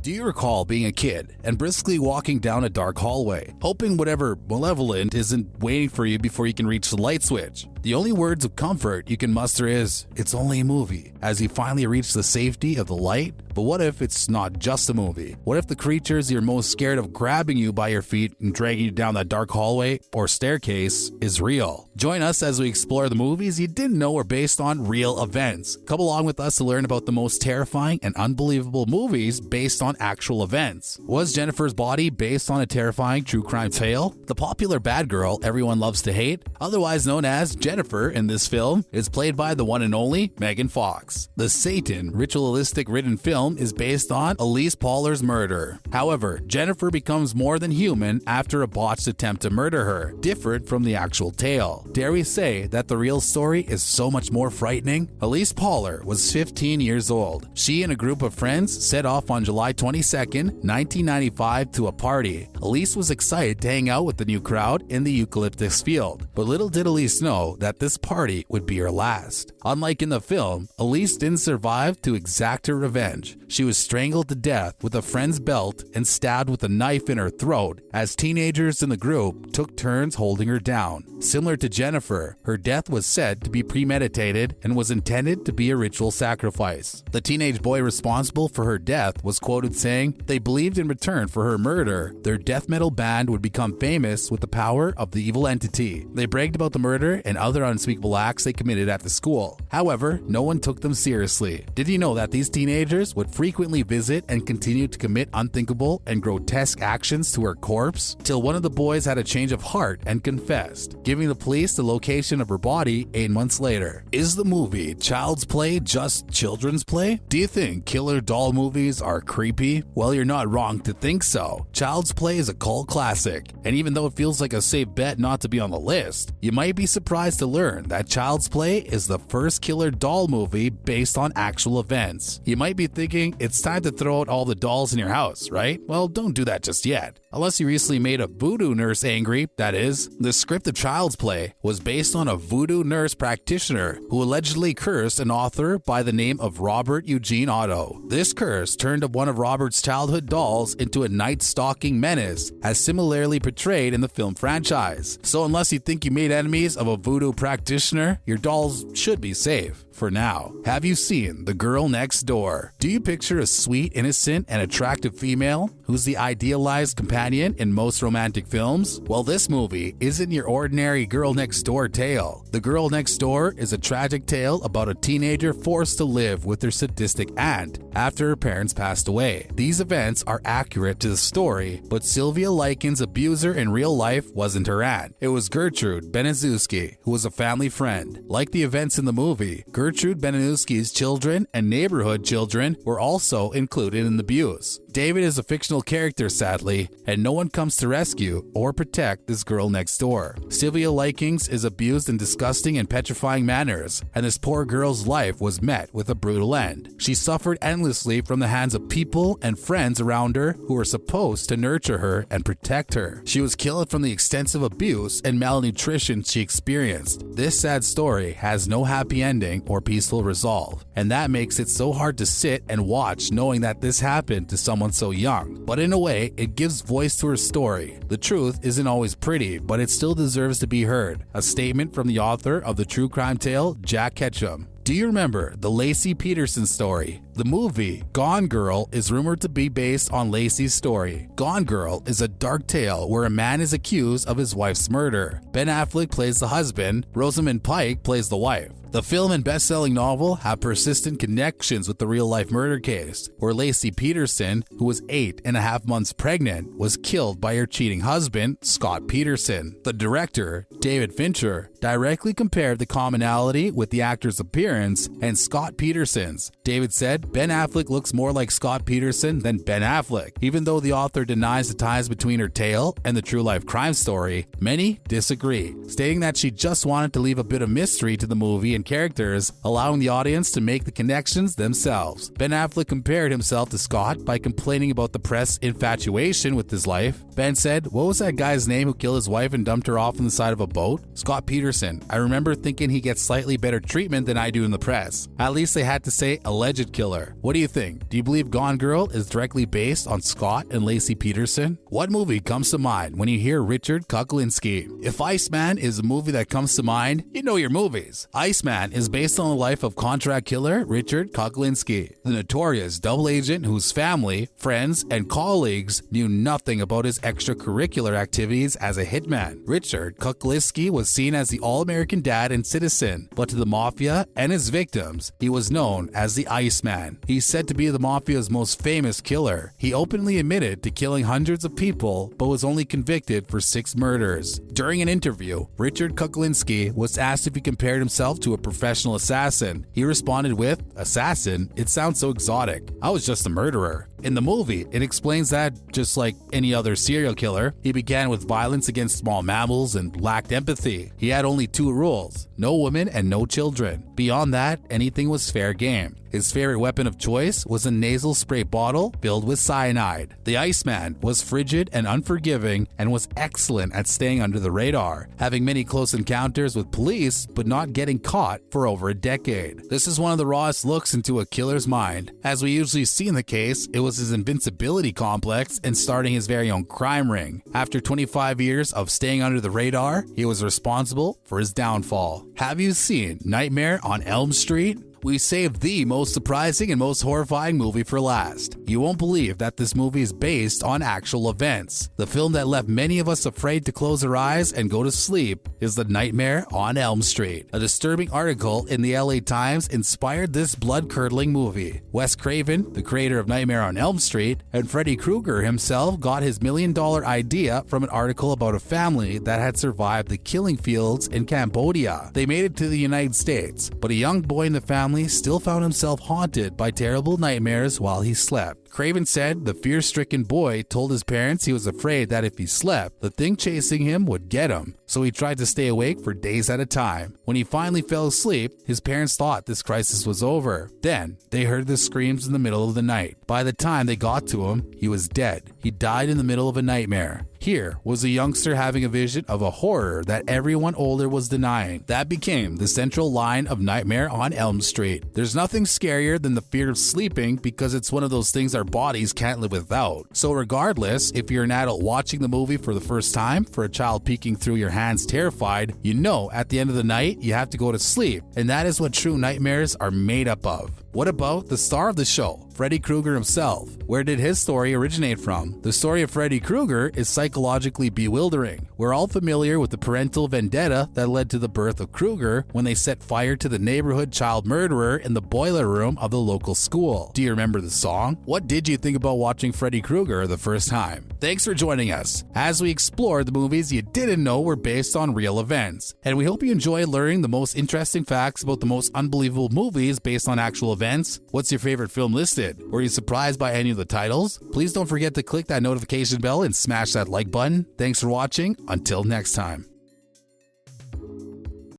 Do you recall being a kid and briskly walking down a dark hallway, hoping whatever malevolent isn't waiting for you before you can reach the light switch? The only words of comfort you can muster is, "It's only a movie," as you finally reach the safety of the light. But what if it's not just a movie? What if the creatures you're most scared of grabbing you by your feet and dragging you down that dark hallway or staircase is real? Join us as we explore the movies you didn't know were based on real events. Come along with us to learn about the most terrifying and unbelievable movies based on actual events. Was Jennifer's Body based on a terrifying true crime tale? The popular bad girl everyone loves to hate, otherwise known as Jennifer in this film, is played by the one and only Megan Fox. The Satan ritualistic written film is based on Elise Pauler's murder. However, Jennifer becomes more than human after a botched attempt to murder her, different from the actual tale. Dare we say that the real story is so much more frightening? Elise Pauler was 15 years old. She and a group of friends set off on July 22nd, 1995 to a party. Elise was excited to hang out with the new crowd in the eucalyptus field, but little did Elise know that this party would be her last. Unlike in the film, Elise didn't survive to exact her revenge. She was strangled to death with a friend's belt and stabbed with a knife in her throat as teenagers in the group took turns holding her down. Similar to Jennifer, her death was said to be premeditated and was intended to be a ritual sacrifice. The teenage boy responsible for her death was quoted saying they believed in return for her murder, their death metal band would become famous with the power of the evil entity. They bragged about the murder and other unspeakable acts they committed at the school. However, no one took them seriously. Did you know that these teenagers would frequently visit and continue to commit unthinkable and grotesque actions to her corpse? Till one of the boys had a change of heart and confessed, giving the police the location of her body 8 months later. Is the movie Child's Play just children's play? Do you think killer doll movies are creepy? Well, you're not wrong to think so. Child's Play is a cult classic, and even though it feels like a safe bet not to be on the list, you might be surprised to learn that Child's Play is the first killer doll movie based on actual events. You might be thinking it's time to throw out all the dolls in your house, right? Well, don't do that just yet. Unless you recently made a voodoo nurse angry, that is. The script of Child's Play was based on a voodoo nurse practitioner who allegedly cursed an author by the name of Robert Eugene Otto. This curse turned one of Robert's childhood dolls into a night-stalking menace, as similarly portrayed in the film franchise. So unless you think you made enemies of a voodoo practitioner, your dolls should be safe. For now, have you seen The Girl Next Door? Do you picture a sweet, innocent, and attractive female who's the idealized companion in most romantic films? Well, this movie isn't your ordinary girl next door tale. The Girl Next Door is a tragic tale about a teenager forced to live with her sadistic aunt after her parents passed away. These events are accurate to the story, but Sylvia Likens' abuser in real life wasn't her aunt. It was Gertrude Benezuski, who was a family friend. Like the events in the movie, Gertrude Benezuski's children and neighborhood children were also included in the abuse. David is a fictional character, sadly, and no one comes to rescue or protect this girl next door. Sylvia Likens is abused in disgusting and petrifying manners, and this poor girl's life was met with a brutal end. She suffered endlessly from the hands of people and friends around her who were supposed to nurture her and protect her. She was killed from the extensive abuse and malnutrition she experienced. This sad story has no happy ending or peaceful resolve, and that makes it so hard to sit and watch knowing that this happened to someone so young. But in a way, it gives voice to her story. The truth isn't always pretty, but it still deserves to be heard. A statement from the author of the true crime tale, Jack Ketchum. Do you remember the Lacey Peterson story? The movie Gone Girl is rumored to be based on Lacey's story. Gone Girl is a dark tale where a man is accused of his wife's murder. Ben Affleck plays the husband, Rosamund Pike plays the wife. The film and best-selling novel have persistent connections with the real-life murder case, where Lacey Peterson, who was 8.5 months pregnant, was killed by her cheating husband, Scott Peterson. The director, David Fincher, directly compared the commonality with the actor's appearance and Scott Peterson's. David said, Ben Affleck looks more like Scott Peterson than Ben Affleck. Even though the author denies the ties between her tale and the true-life crime story, many disagree, stating that she just wanted to leave a bit of mystery to the movie and characters, allowing the audience to make the connections themselves. Ben Affleck compared himself to Scott by complaining about the press infatuation with his life. Ben said, "What was that guy's name who killed his wife and dumped her off on the side of a boat? Scott Peterson. I remember thinking he gets slightly better treatment than I do in the press. At least they had to say alleged killer." What do you think? Do you believe Gone Girl is directly based on Scott and Lacey Peterson? What movie comes to mind when you hear Richard Kuklinski? If Iceman is a movie that comes to mind, you know your movies. Iceman is based on the life of contract killer Richard Kuklinski, the notorious double agent whose family, friends, and colleagues knew nothing about his extracurricular activities as a hitman. Richard Kuklinski was seen as the all-American dad and citizen, but to the mafia and his victims, he was known as the Iceman. He's said to be the mafia's most famous killer. He openly admitted to killing hundreds of people, but was only convicted for 6 murders. During an interview, Richard Kuklinski was asked if he compared himself to a professional assassin. He responded with, "Assassin? It sounds so exotic. I was just a murderer." In the movie, it explains that, just like any other serial killer, he began with violence against small mammals and lacked empathy. He had only 2 rules: no women and no children. Beyond that, anything was fair game. His favorite weapon of choice was a nasal spray bottle filled with cyanide. The Iceman was frigid and unforgiving and was excellent at staying under the radar, having many close encounters with police but not getting caught for over a decade. This is one of the rawest looks into a killer's mind. As we usually see in the case, it was his invincibility complex and starting his very own crime ring. After 25 years of staying under the radar, he was responsible for his downfall. Have you seen Nightmare on Elm Street? We saved the most surprising and most horrifying movie for last. You won't believe that this movie is based on actual events. The film that left many of us afraid to close our eyes and go to sleep is The Nightmare on Elm Street. A disturbing article in the LA Times inspired this blood-curdling movie. Wes Craven, the creator of Nightmare on Elm Street, and Freddy Krueger himself got his million-dollar idea from an article about a family that had survived the killing fields in Cambodia. They made it to the United States, but a young boy in the family still found himself haunted by terrible nightmares while he slept. Craven said the fear-stricken boy told his parents he was afraid that if he slept, the thing chasing him would get him, so he tried to stay awake for days at a time. When he finally fell asleep, his parents thought this crisis was over. Then, they heard the screams in the middle of the night. By the time they got to him, he was dead. He died in the middle of a nightmare. Here was a youngster having a vision of a horror that everyone older was denying. That became the central line of Nightmare on Elm Street. There's nothing scarier than the fear of sleeping because it's one of those things our bodies can't live without. So regardless, if you're an adult watching the movie for the first time, for a child peeking through your hands terrified, you know at the end of the night you have to go to sleep. And that is what true nightmares are made up of. What about the star of the show, Freddy Krueger himself? Where did his story originate from? The story of Freddy Krueger is psychologically bewildering. We're all familiar with the parental vendetta that led to the birth of Krueger when they set fire to the neighborhood child murderer in the boiler room of the local school. Do you remember the song? What did you think about watching Freddy Krueger the first time? Thanks for joining us as we explore the movies you didn't know were based on real events. And we hope you enjoy learning the most interesting facts about the most unbelievable movies based on actual events. What's your favorite film listed? Were you surprised by any of the titles? Please don't forget to click that notification bell and smash that like button. Thanks for watching. Until next time.